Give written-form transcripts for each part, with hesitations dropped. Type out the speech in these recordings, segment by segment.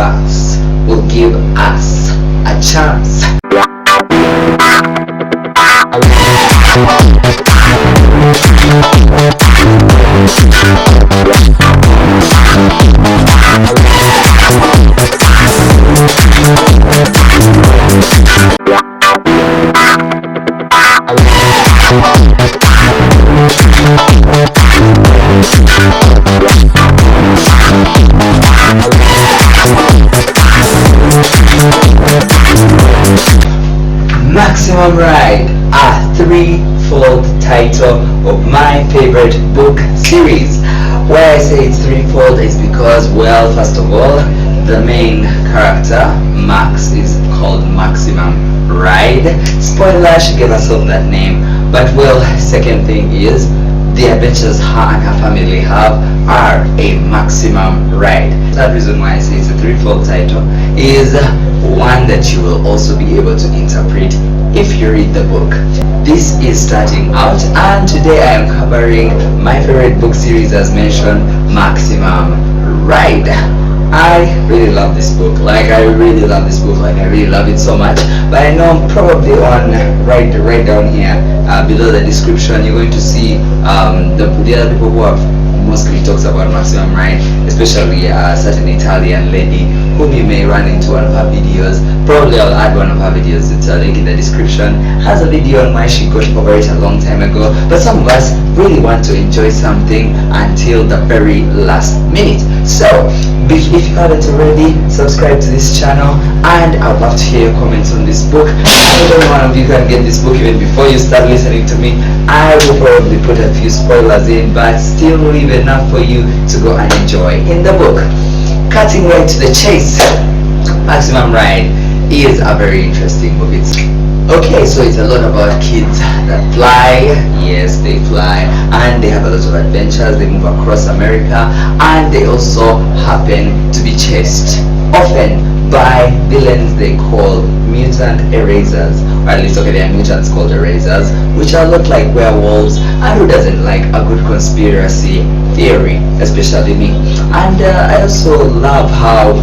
universe will give us a chance. Maximum Ride, a threefold title of my favorite book series. Why I say it's threefold is because, well, first of all, the main character, Max, is called Maximum Ride. Spoiler, she gave herself that name. But well, second thing is, the adventures her and her family have are a maximum ride. That reason why I say it's a threefold title is one that you will also be able to interpret if you read the book. This is starting out, and today I am covering my favorite book series, as mentioned, Maximum Ride. I really love this book. I really love it so much. But I know probably on right down here below the description, you're going to see the other people who have mostly talks about Maximum Ride, especially a certain Italian lady whom you may run into one of her videos. Probably I'll add one of her videos. It's a link in the description. Has a video on why she got over it a long time ago. But some of us really want to enjoy something until the very last minute. So if you haven't already, subscribe to this channel, and I'd love to hear your comments on this book. I don't know if you can get this book even before you start listening to me. I will probably put a few spoilers in, but still leave enough for you to go and enjoy in the book. Cutting right to the chase, Maximum Ride is a very interesting book. Okay, so it's a lot about kids that fly. Yes, they fly, and they have a lot of adventures. They move across America, and they also happen to be chased, often by villains they call mutant erasers, or at least, okay, they are mutants called erasers, which are a lot like werewolves. And who doesn't like a good conspiracy theory, especially me? And I also love how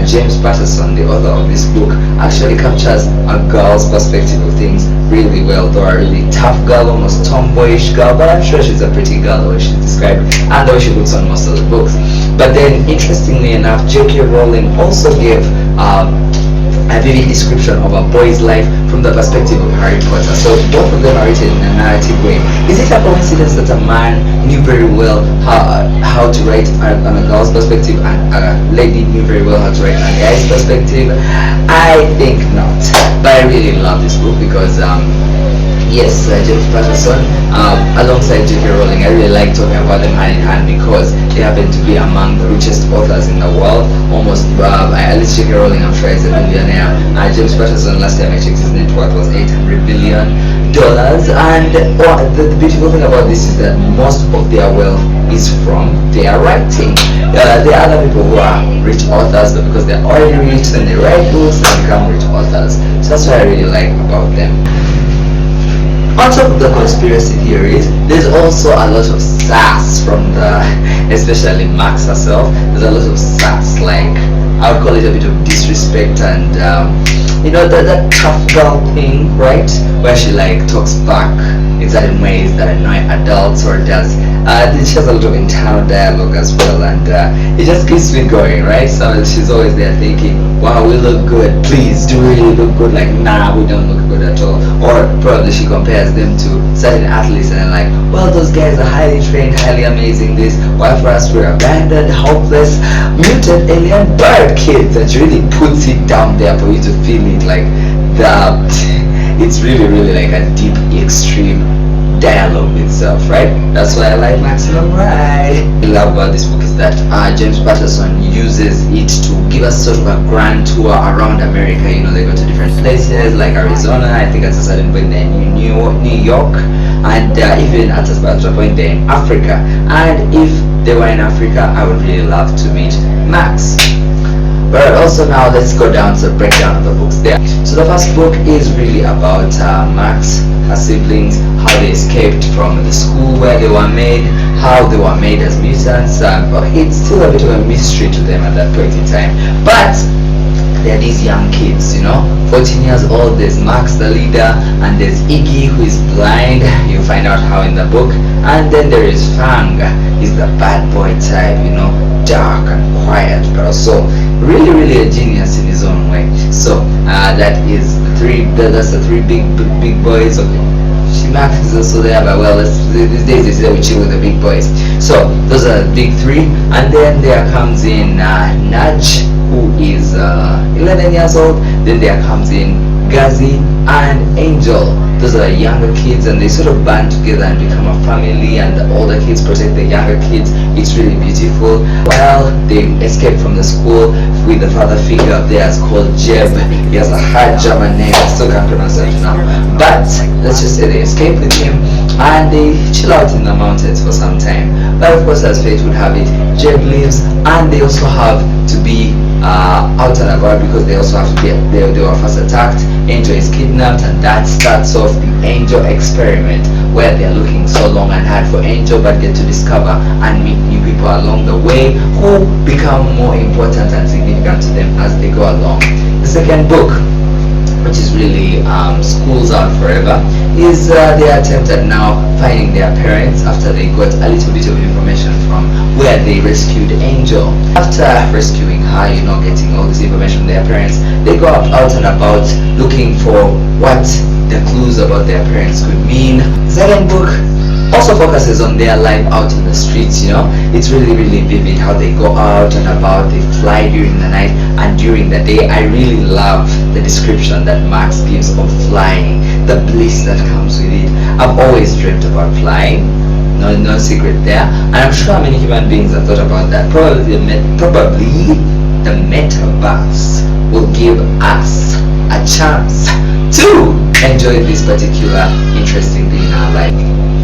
James Patterson, the author of this book, actually captures a girl's perspective of things really well. Though a really tough girl, almost tomboyish girl, but I'm sure she's a pretty girl the way she's described, and the way she looks on most of the books. But then, interestingly enough, J.K. Rowling also gave a vivid description of a boy's life from the perspective of Harry Potter. So both of them are written in a narrative way. Is it a coincidence that a man knew very well how to write on a girl's perspective, and a lady knew very well how to write on a guy's perspective? I think not. But I really love this book because yes, James Patterson, alongside J.K. Rowling, I really like talking about them hand in hand because they happen to be among the richest authors in the world. Almost, at least J.K. Rowling, I'm sure, is a billionaire. James Patterson, last time I checked, his net worth was $800 billion. And the beautiful thing about this is that most of their wealth is from their writing. There are other people who are rich authors, but because they're already rich, then they write books and become rich authors. So that's what I really like about them. On top of the conspiracy theories, there's also a lot of sass from especially Max herself. There's a lot of sass, like I would call it a bit of disrespect, and that tough girl thing, right? Where she talks back in certain ways that annoy adults, or does she has a lot of internal dialogue as well, and it just keeps me going, right? So she's always there thinking, wow, we look good, please, do we really look good? Nah, we don't look good at all. Or probably she compares them to certain athletes, and well, those guys are highly trained, highly amazing, this, while for us we're abandoned, helpless, mutant alien bird kids. That really puts it down there for you to feel it, it's really a deep, extreme dialogue itself, right? That's why I like Maximum Ride. What I love about this book is that James Patterson uses it to give us sort of a grand tour around America. They go to different places like Arizona, I think at a certain point they're in New York, and even at a point they're in Africa. And if they were in Africa, I would really love to meet Max. But I Also, now let's go down to the breakdown of the books there. So the first book is really about Max, her siblings, how they escaped from the school where they were made, how they were made as mutants. But it's still a bit of a mystery to them at that point in time. But there are these young kids, 14 years old. There's Max, the leader, and there's Iggy, who is blind. You find out how in the book. And then there is Fang. He's the bad boy type, dark and quiet, but also really a genius in his own way. So that's the three big boys. Okay, Max is also there, but well, these days they say we chill with the big boys. So those are the big three. And then there comes in Nudge, who is 11 years old. Then there comes in Gazi and Angel. Those are the younger kids, and they sort of band together and become a family, and the older kids protect the younger kids. It's really beautiful. Well, they escape from the school with the father figure up there, it's called Jeb. He has a hard German name, I still can't pronounce it now. But let's just say they escape with him and they chill out in the mountains for some time. But of course, as fate would have it, Jeb leaves, and they also have to be out and about because they also have to be, they were first attacked. Angel is kidnapped, and that starts off the Angel experiment, where they're looking so long and hard for Angel, but get to discover and meet new people along the way who become more important and significant to them as they go along. The second book, which is really School's Out Forever, is their attempt at now finding their parents after they got a little bit of information from where they rescued Angel. After rescuing her, getting all this information from their parents, they go out and about looking for what the clues about their parents could mean. The second book also focuses on their life out in the streets. It's really vivid how they go out and about. They fly during the night and during the day. I really love the description that Max gives of flying, the bliss that comes with it. I've always dreamt about flying, no secret there, and I'm sure many human beings have thought about that. Probably the metaverse will give us a chance to enjoy this particular interesting thing in our life.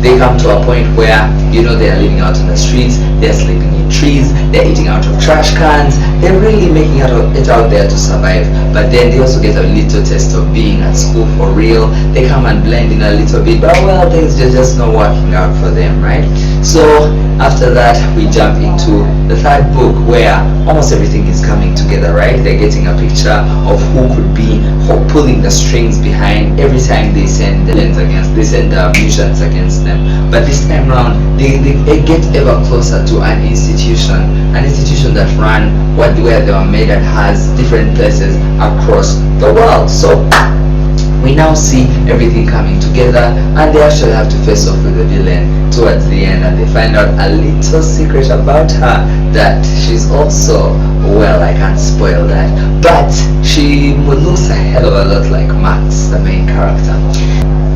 They come to a point where they are living out on the streets, they're sleeping in trees, they're eating out of trash cans, they're really making it out there to survive. But then they also get a little taste of being at school for real. They come and blend in a little bit, but well, things are just not working out for them, right? So after that, we jump into the third book, where almost everything is coming together, right? They're getting a picture of who could be pulling the strings behind every time they send mutants against them. But this time round, they get ever closer to an institution that ran where they were made and has different places across the world. So we now see everything coming together, and they actually have to face off with the villain towards the end, and they find out a little secret about her, that she's also, well, I can't spoil that, but she looks a hell of a lot like Max, the main character.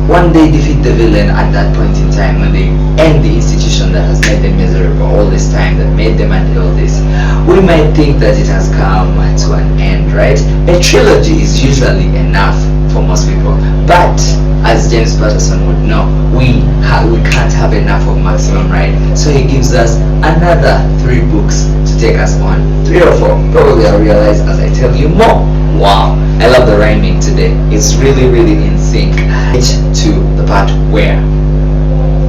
When they defeat the villain at that point in time, when they end the institution that has made them miserable all this time, that made them until this, we might think that it has come to an end, right? A trilogy is usually enough for most people, but as James Patterson would know, we can't have enough of Maximum Ride, so he gives us another 3 books to take us on. 3 or 4, probably I'll realize as I tell you more. Wow, I love the rhyming today. It's really in sync. To the part where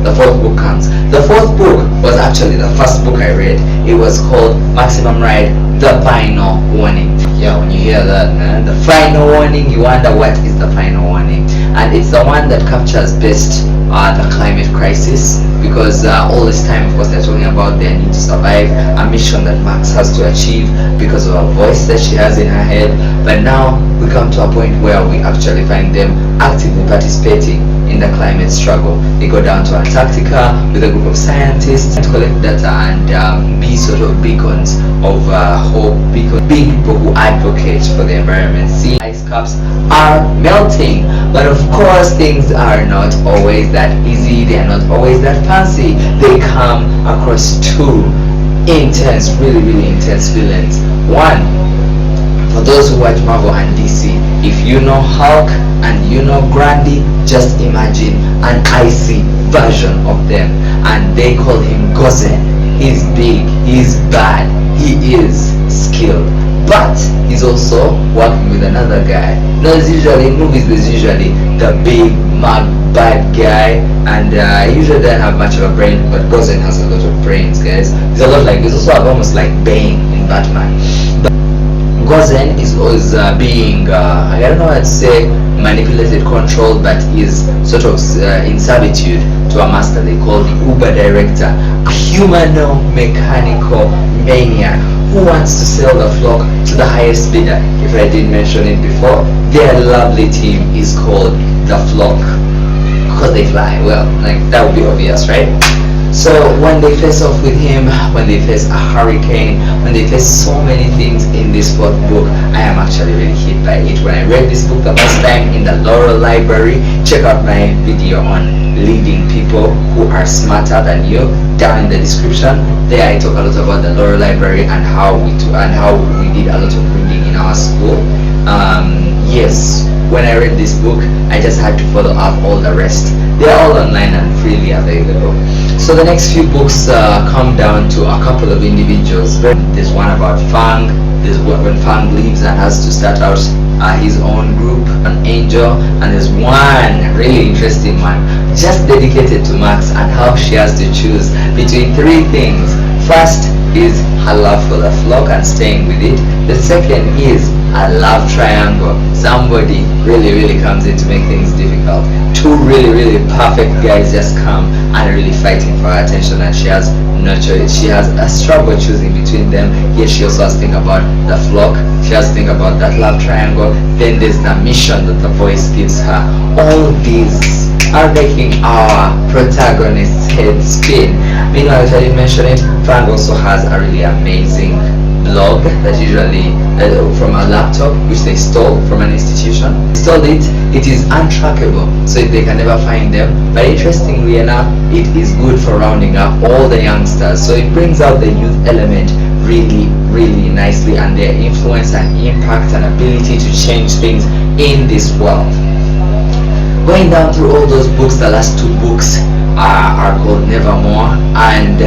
the 4th book comes. The 4th book was actually the first book I read. It was called Maximum Ride, The Final Warning. Yeah, when you hear that, man, the final warning, you wonder what is the final warning. And it's the one that captures best the climate crisis, because all this time, of course, they're talking about their need to survive, a mission that Max has to achieve because of a voice that she has in her head. But now we come to a point where we actually find them actively participating in the climate struggle. They go down to Antarctica with a group of scientists to collect data and be sort of beacons of hope, being people who advocate for the environment. See, ice caps are melting, but of course things are not always that easy, they are not always that fancy. They come across 2 intense, really intense villains. One, for those who watch Marvel and DC, if you know Hulk and you know Grundy, just imagine an icy version of them, and they call him Gozen. He's big, he's bad, he is skilled, but he's also working with another guy. There's usually in movies, there's usually the big mad bad guy, and he usually doesn't have much of a brain, but Gozen has a lot of brains, guys. There's a lot like, there's also almost like Bane in Batman. But Gozen is always being I don't know how to say manipulated, controlled, but is sort of in servitude to a master they call the Uber director, a humano mechanical maniac who wants to sell the flock to the highest bidder. If I didn't mention it before, their lovely team is called the Flock because they fly. Well, like that would be obvious, right? So when they face off with him, when they face a hurricane, when they face so many things in this fourth book, I am actually really hit by it. When I read this book the first time in the Laurel Library, check out my video on leading people who are smarter than you down in the description. There I talk a lot about the Laurel Library and how we did a lot of reading in our school. Yes, when I read this book, I just had to follow up all the rest. They're all online and freely available. So the next few books come down to a couple of individuals. There's one about Fang. There's when Fang leaves and has to start out his own group, an angel, and there's one really interesting one just dedicated to Max and how she has to choose between three things. First is her love for the flock and staying with it. The second is a love triangle. Somebody really comes in to make things difficult. Two really perfect guys just come and really fighting for her attention, and she has no choice. She has a struggle choosing between them. Yet she also has to think about the flock. She has to think about that love triangle. Then there's the mission that the voice gives her. All these are making our protagonist's head spin. Meanwhile, if I didn't mention it, Fang also has a really amazing blog that usually from a laptop which they stole from an institution. They stole it. It is untrackable, so they can never find them. But interestingly enough, it is good for rounding up all the youngsters. So it brings out the youth element really nicely, and their influence and impact and ability to change things in this world. Going down through all those books, the last two books are called Nevermore and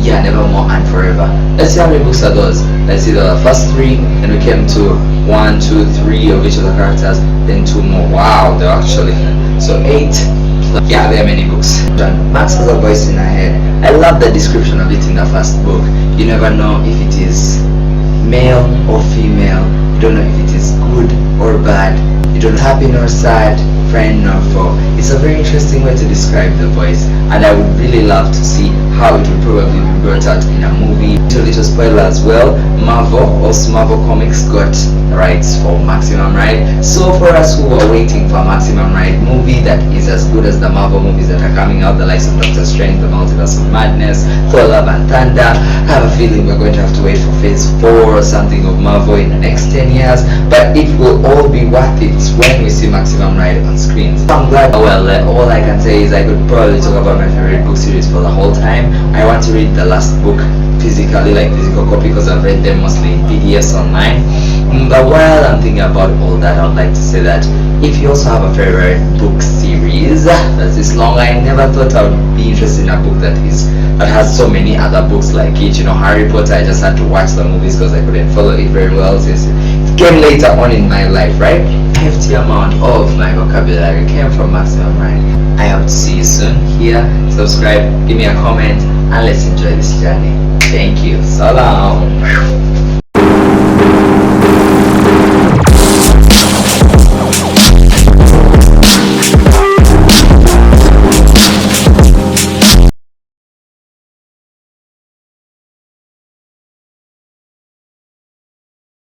Nevermore and Forever. Let's see how many books are those. Let's see the first three, and we came to 1, 2, 3 of each of the characters, then 2 more. Wow, they're actually so 8. Yeah, there are many books. Max has a voice in her head. I love the description of it in the first book. You never know if it is male or female. You don't know if it is good or bad. You don't happy nor sad, friend nor foe. It's a very interesting way to describe the voice, and I would really love to see how it would probably be brought out in a movie. A little spoiler as well, Marvel Comics got rights for Maximum Ride. So for us who are waiting for a Maximum Ride movie that is as good as the Marvel movies that are coming out, the likes of Doctor Strange, the Multiverse of Madness, Thor: Love and Thunder, I have a feeling we're going to have to wait for phase 4 or something of Marvel in the next 10 years, but it will all be worth it when we see Maximum Ride on screens. So I'm glad. Well, all I can say is I could probably talk about my favorite book series for the whole time. I want to read the last book physically, like physical copy, because I've read them mostly in PDFs online. But while I'm thinking about all that, I would like to say that if you also have a favorite book series that's this long, I never thought I would be interested in a book that has so many other books like it. You know, Harry Potter, I just had to watch the movies because I couldn't follow it very well since it came later on in my life, right? A hefty amount of my vocabulary came from Maximum Ride. I hope to see you soon here. Subscribe, give me a comment, and let's enjoy this journey. Thank you. So long.